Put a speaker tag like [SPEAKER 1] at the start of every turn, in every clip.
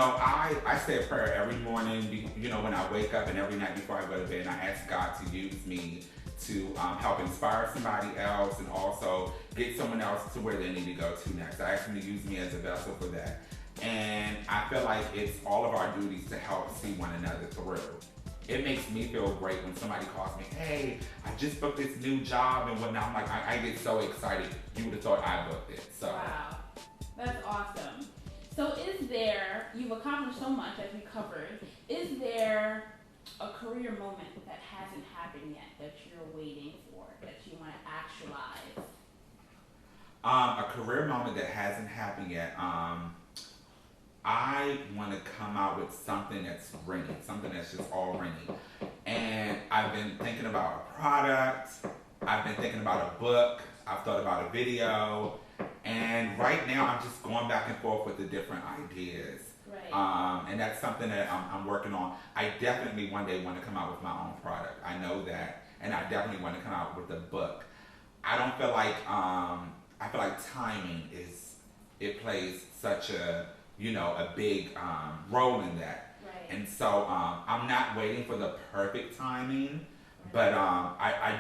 [SPEAKER 1] I say a prayer every morning, when I wake up, and every night before I go to bed, and I ask God to use me to help inspire somebody else and also get someone else to where they need to go to next. I ask him to use me as a vessel for that. And I feel like it's all of our duties to help see one another through. It makes me feel great when somebody calls me, hey, I just booked this new job and whatnot. I'm like, I get so excited. You would have thought I booked it. So.
[SPEAKER 2] Wow, that's awesome. So you've accomplished so much as we covered, is there a career moment that hasn't happened yet that you're waiting for, that you want to actualize?
[SPEAKER 1] A career moment that hasn't happened yet. I want to come out with something that's Renny, something that's just all Renny. And I've been thinking about a product, I've been thinking about a book, I've thought about a video, and right now I'm just going back and forth with the different ideas.
[SPEAKER 2] Right.
[SPEAKER 1] And that's something that I'm working on. I definitely one day want to come out with my own product. I know that, and I definitely want to come out with a book. I don't feel like I feel like timing plays such a big role in that.
[SPEAKER 2] Right.
[SPEAKER 1] And so I'm not waiting for the perfect timing, but I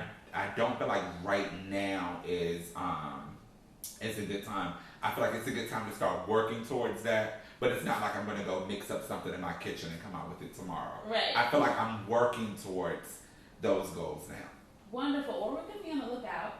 [SPEAKER 1] don't feel like right now is a good time. I feel like it's a good time to start working towards that, but it's not like I'm going to go mix up something in my kitchen and come out with it tomorrow.
[SPEAKER 2] Right.
[SPEAKER 1] I feel like I'm working towards those goals now.
[SPEAKER 2] Wonderful. Well, we're going to be on the lookout,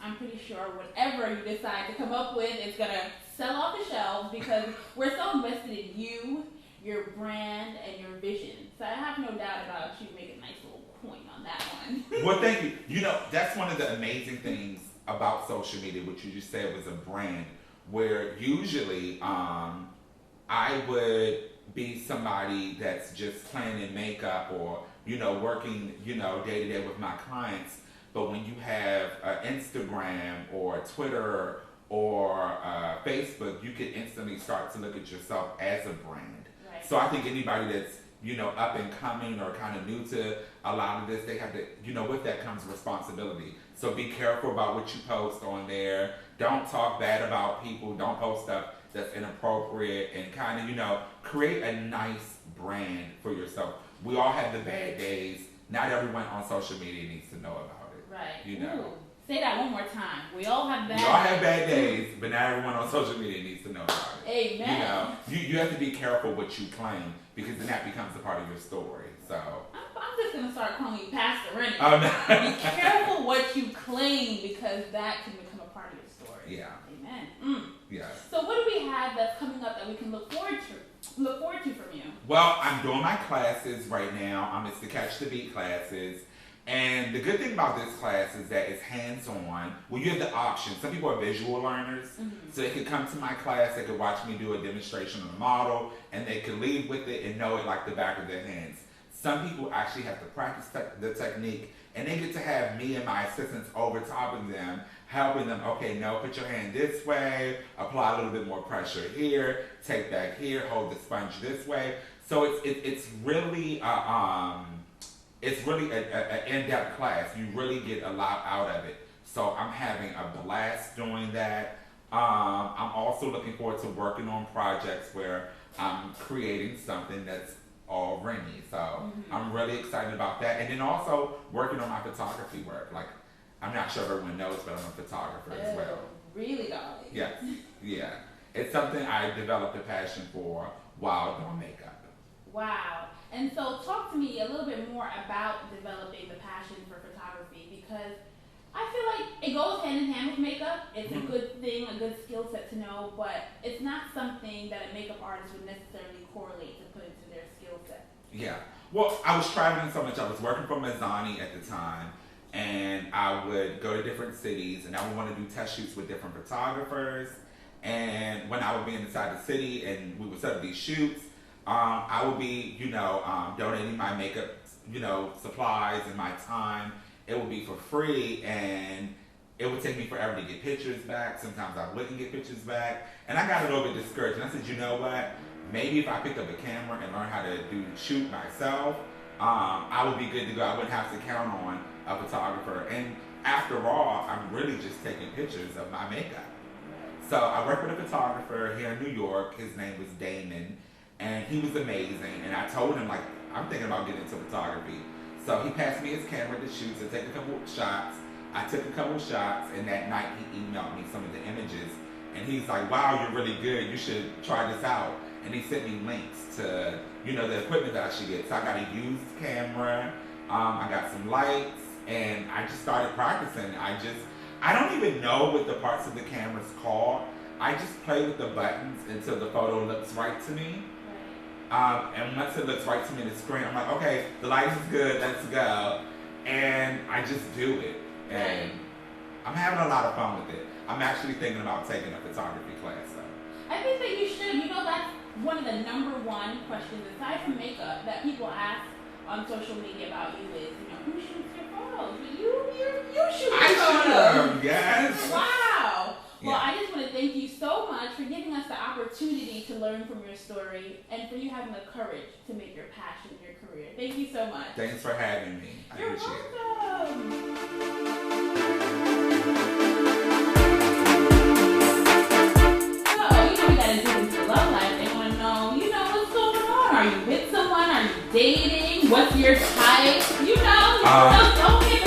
[SPEAKER 2] I'm pretty sure whatever you decide to come up with is going to sell off the shelves because we're so invested in you, your brand, and your vision. So I have no doubt about you making a nice little coin on that one.
[SPEAKER 1] Well, thank you. That's one of the amazing things about social media, which you just said was a brand, where usually I would be somebody that's just playing in makeup or, working, day to day with my clients. But when you have Instagram or Twitter or Facebook, you can instantly start to look at yourself as a brand.
[SPEAKER 2] Right.
[SPEAKER 1] So I think anybody that's, up and coming or kind of new to a lot of this, they have to, with that comes responsibility. So be careful about what you post on there. Don't talk bad about people. Don't post stuff that's inappropriate, and kind of, create a nice brand for yourself. We all have the bad days. Not everyone on social media needs to know about it.
[SPEAKER 2] Right.
[SPEAKER 1] Ooh.
[SPEAKER 2] Say that one more time. We all have bad days.
[SPEAKER 1] We all have bad days, but not everyone on social media needs to know about it.
[SPEAKER 2] Amen.
[SPEAKER 1] You have to be careful what you claim, because then that becomes a part of your story. So
[SPEAKER 2] I'm just going to start calling you Pastor Renny.
[SPEAKER 1] Oh, no.
[SPEAKER 2] Be careful what you claim, because that can become a part of your story.
[SPEAKER 1] Yeah.
[SPEAKER 2] Amen.
[SPEAKER 1] Yeah.
[SPEAKER 2] So what do we have that's coming up that we can look forward to from you?
[SPEAKER 1] Well, I'm doing my classes right now. It's the Catch the Beat classes. And the good thing about this class is that it's hands-on. Well, you have the option. Some people are visual learners, so they could come to my class, they could watch me do a demonstration of the model, and they could leave with it and know it like the back of their hands. Some people actually have to practice the technique, and they get to have me and my assistants over top of them, helping them, okay, no, put your hand this way, apply a little bit more pressure here, take back here, hold the sponge this way. So it's really an in-depth class. You really get a lot out of it. So I'm having a blast doing that. I'm also looking forward to working on projects where I'm creating something that's all Renny. So I'm really excited about that. And then also working on my photography work. Like, I'm not sure if everyone knows, but I'm a photographer as well.
[SPEAKER 2] Really, darling?
[SPEAKER 1] Yes. Yeah. It's something I developed a passion for while doing makeup.
[SPEAKER 2] Wow. And so talk to me a little bit more about developing the passion for photography, because I feel like it goes hand in hand with makeup. It's a good thing, a good skill set to know, but it's not something that a makeup artist would necessarily correlate to put into their skill set.
[SPEAKER 1] Yeah. Well, I was traveling so much. I was working for Mazzani at the time, and I would go to different cities, and I would want to do test shoots with different photographers. And when I would be inside the city and we would set up these shoots, I would be, donating my makeup, supplies and my time. It would be for free, and it would take me forever to get pictures back. Sometimes I wouldn't get pictures back, and I got a little bit discouraged. And I said, you know what? Maybe if I picked up a camera and learned how to shoot myself, I would be good to go. I wouldn't have to count on a photographer. And after all, I'm really just taking pictures of my makeup. So I worked with a photographer here in New York. His name was Damon, and he was amazing. And I told him, like, I'm thinking about getting into photography. So he passed me his camera to shoot, to take a couple shots. I took a couple shots, and that night he emailed me some of the images. And he's like, wow, you're really good. You should try this out. And he sent me links to, you know, the equipment that I should get. So I got a used camera. I got some lights, and I just started practicing. I don't even know what the parts of the camera's called. I just play with the buttons until the photo looks right to me. And once it looks right to me in the screen, I'm like, okay, the light is good, let's go. And I just do it. And I'm having a lot of fun with it. I'm actually thinking about taking a photography class, though.
[SPEAKER 2] I think that you should. You know, that's one of the number one questions, aside from makeup, that people ask on social media about you is, you know, who shoots your photos? You shoot your photos.
[SPEAKER 1] Yes.
[SPEAKER 2] Wow. Well,
[SPEAKER 1] Yeah.
[SPEAKER 2] I just want to thank you so much for giving us the opportunity to learn from your story and for you having the courage to make your passion your career. Thank you so much.
[SPEAKER 1] Thanks for having me. I
[SPEAKER 2] You're
[SPEAKER 1] appreciate it.
[SPEAKER 2] welcome. So, you know, we gotta do this love life. They want to know, you know, what's going on? Are you with someone? Are you dating? What's your type? You know, don't get